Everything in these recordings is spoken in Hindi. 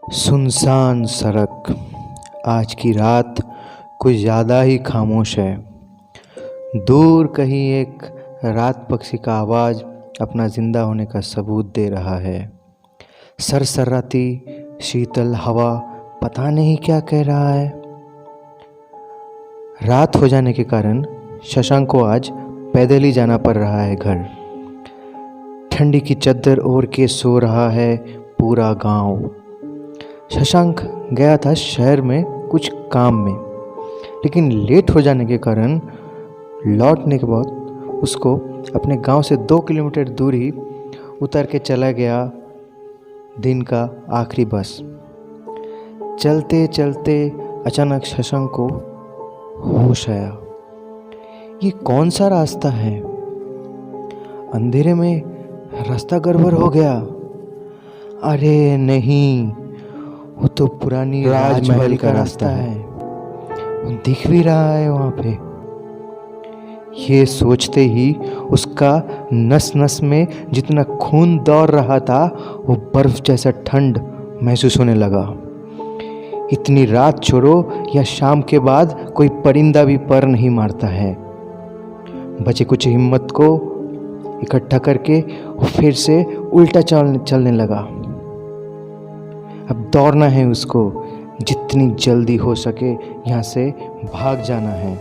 सुनसान सड़क। आज की रात कुछ ज़्यादा ही खामोश है। दूर कहीं एक रात पक्षी का आवाज़ अपना ज़िंदा होने का सबूत दे रहा है। सरसराती शीतल हवा पता नहीं क्या कह रहा है। रात हो जाने के कारण शशांक को आज पैदल ही जाना पड़ रहा है घर। ठंडी की चद्दर ओढ़ के सो रहा है पूरा गांव। शशांक गया था शहर में कुछ काम में, लेकिन लेट हो जाने के कारण लौटने के बाद उसको अपने गांव से 2 किलोमीटर दूर ही उतर के चला गया दिन का आखिरी बस। चलते चलते अचानक शशांक को होश आया। ये कौन सा रास्ता है? अंधेरे में रास्ता गड़बड़ हो गया। अरे नहीं, वो तो पुरानी राजमहल का रास्ता है। दिख भी रहा है वहाँ पे। ये सोचते ही उसका नस नस में जितना खून दौड़ रहा था वो बर्फ जैसा ठंड महसूस होने लगा। इतनी रात छोड़ो या शाम के बाद कोई परिंदा भी पर नहीं मारता है। बचे कुछ हिम्मत को इकट्ठा करके वो फिर से उल्टा चलने लगा। अब दौड़ना है उसको, जितनी जल्दी हो सके यहाँ से भाग जाना है।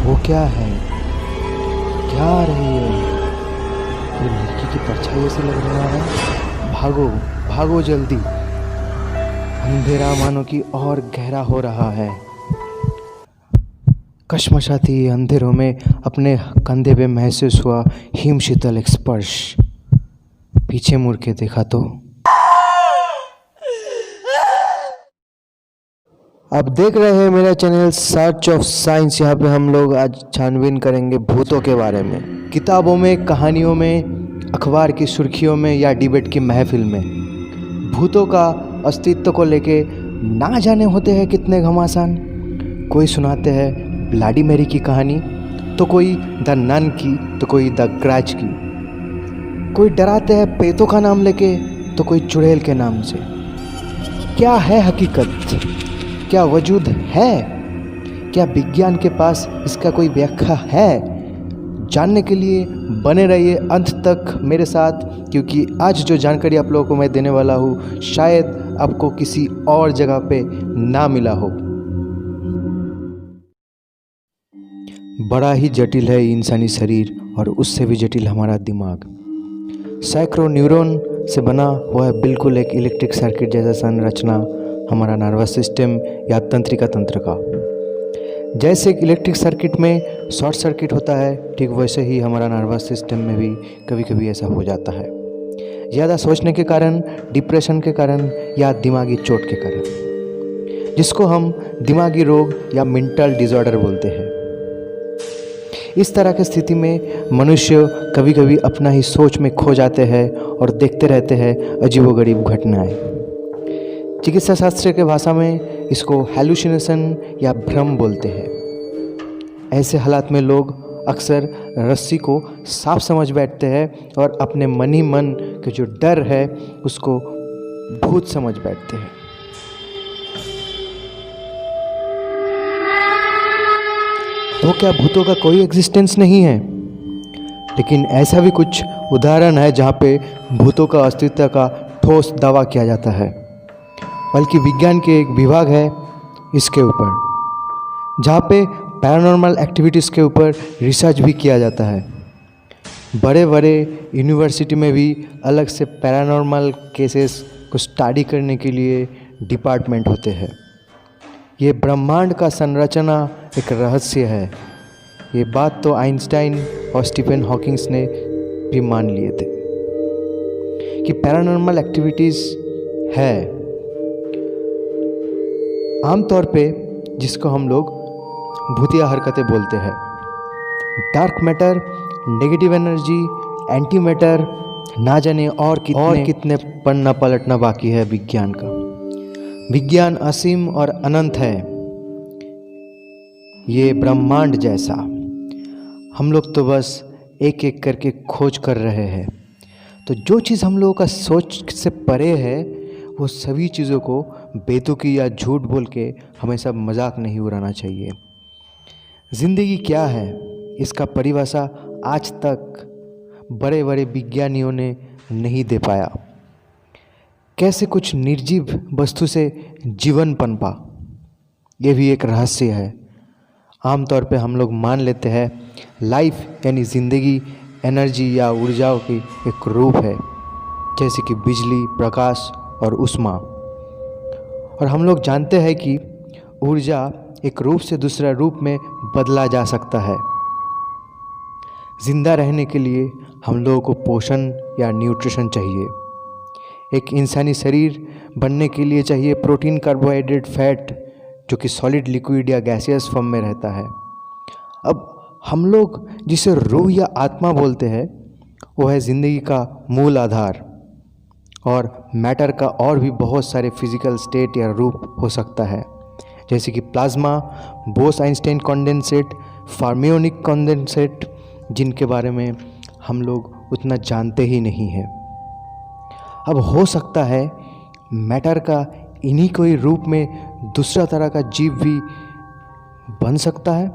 वो क्या है? क्या आ रही है? कोई लड़की की परछाई ऐसे लग रहा है। भागो भागो जल्दी। अंधेरा मानो कि और गहरा हो रहा है। कशमशाती अंधेरों में अपने कंधे पे महसूस हुआ हिम शीतल एक स्पर्श। पीछे मुड़ के देखा तो आप देख रहे हैं मेरा चैनल सर्च ऑफ साइंस। यहाँ पे हम लोग आज छानबीन करेंगे भूतों के बारे में। किताबों में, कहानियों में, अखबार की सुर्खियों में या डिबेट की महफिल में भूतों का अस्तित्व को लेके ना जाने होते हैं कितने घमासान। कोई सुनाते हैं ब्लडी मैरी की कहानी, तो कोई द नन की, तो कोई द ग्रज की। कोई डराते हैं प्रेतों का नाम लेके, तो कोई चुड़ैल के नाम से। क्या है हकीकत? क्या वजूद है? क्या विज्ञान के पास इसका कोई व्याख्या है? जानने के लिए बने रहिए अंत तक मेरे साथ, क्योंकि आज जो जानकारी आप लोगों को मैं देने वाला हूँ शायद आपको किसी और जगह पे ना मिला हो। बड़ा ही जटिल है इंसानी शरीर, और उससे भी जटिल हमारा दिमाग। सैकड़ों न्यूरॉन से बना हुआ है बिल्कुल एक इलेक्ट्रिक सर्किट जैसा संरचना हमारा नर्वस सिस्टम या तंत्रिका तंत्र का। जैसे एक इलेक्ट्रिक सर्किट में शॉर्ट सर्किट होता है, ठीक वैसे ही हमारा नर्वस सिस्टम में भी कभी कभी ऐसा हो जाता है। ज़्यादा सोचने के कारण, डिप्रेशन के कारण या दिमागी चोट के कारण, जिसको हम दिमागी रोग या मेंटल डिसऑर्डर बोलते हैं। इस तरह की स्थिति में मनुष्य कभी कभी अपना ही सोच में खो जाते हैं और देखते रहते हैं अजीबोगरीब घटनाएं। चिकित्सा शास्त्र के भाषा में इसको हैलुसिनेशन या भ्रम बोलते हैं। ऐसे हालात में लोग अक्सर रस्सी को साफ समझ बैठते हैं और अपने मन ही मन के जो डर है उसको भूत समझ बैठते हैं। तो क्या भूतों का कोई एग्जिस्टेंस नहीं है? लेकिन ऐसा भी कुछ उदाहरण है जहाँ पे भूतों का अस्तित्व का ठोस दावा किया जाता है। बल्कि विज्ञान के एक विभाग है इसके ऊपर, जहाँ पे पैरानॉर्मल एक्टिविटीज़ के ऊपर रिसर्च भी किया जाता है। बड़े बड़े यूनिवर्सिटी में भी अलग से पैरानॉर्मल केसेस को स्टडी करने के लिए डिपार्टमेंट होते हैं। ये ब्रह्मांड का संरचना एक रहस्य है। ये बात तो आइंस्टाइन और स्टीफन हॉकिंग्स ने भी मान लिए थे कि पैरानॉर्मल एक्टिविटीज़ है। आमतौर पे जिसको हम लोग भूतिया हरकतें बोलते हैं। Dark matter, negative energy, anti matter, ना जाने और कितने पन्ना पलटना बाकी है विज्ञान का। विज्ञान असीम और अनंत है, ये ब्रह्मांड जैसा। हम लोग तो बस एक एक करके खोज कर रहे हैं। तो जो चीज़ हम लोगों का सोच से परे है वो सभी चीज़ों को बेतुकी या झूठ बोल के हमेशा मजाक नहीं उड़ाना चाहिए। ज़िंदगी क्या है, इसका परिभाषा आज तक बड़े बड़े विज्ञानियों ने नहीं दे पाया। कैसे कुछ निर्जीव वस्तु से जीवन पनपा, ये भी एक रहस्य है। आमतौर पे हम लोग मान लेते हैं लाइफ यानी ज़िंदगी एनर्जी या ऊर्जाओं की एक रूप है, जैसे कि बिजली, प्रकाश और ऊष्मा। और हम लोग जानते हैं कि ऊर्जा एक रूप से दूसरा रूप में बदला जा सकता है। जिंदा रहने के लिए हम लोगों को पोषण या न्यूट्रिशन चाहिए। एक इंसानी शरीर बनने के लिए चाहिए प्रोटीन, कार्बोहाइड्रेट, फैट, जो कि सॉलिड, लिक्विड या गैसियस फॉर्म में रहता है। अब हम लोग जिसे रूह या आत्मा बोलते हैं वो है ज़िंदगी का मूल आधार। और मैटर का और भी बहुत सारे फिजिकल स्टेट या रूप हो सकता है, जैसे कि प्लाज्मा, बोस-आइंस्टाइन कंडेंसेट, फर्मियोनिक कंडेंसेट, जिनके बारे में हम लोग उतना जानते ही नहीं हैं। अब हो सकता है मैटर का इन्हीं कोई रूप में दूसरा तरह का जीव भी बन सकता है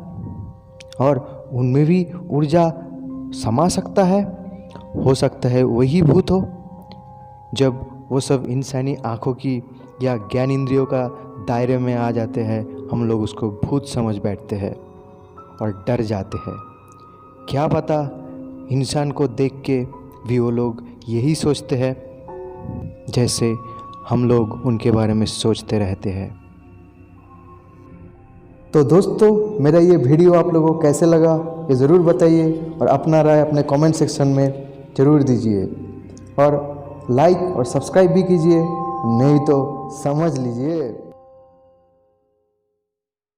और उनमें भी ऊर्जा समा सकता है। हो सकता है वही भूत हो। जब वो सब इंसानी आँखों की या ज्ञान इंद्रियों का दायरे में आ जाते हैं, हम लोग उसको भूत समझ बैठते हैं और डर जाते हैं। क्या पता इंसान को देख के भी वो लोग यही सोचते हैं जैसे हम लोग उनके बारे में सोचते रहते हैं। तो दोस्तों, मेरा ये वीडियो आप लोगों को कैसे लगा ये ज़रूर बताइए और अपना राय अपने कमेंट सेक्शन में ज़रूर दीजिए और लाइक और सब्सक्राइब भी कीजिए, नहीं तो समझ लीजिए।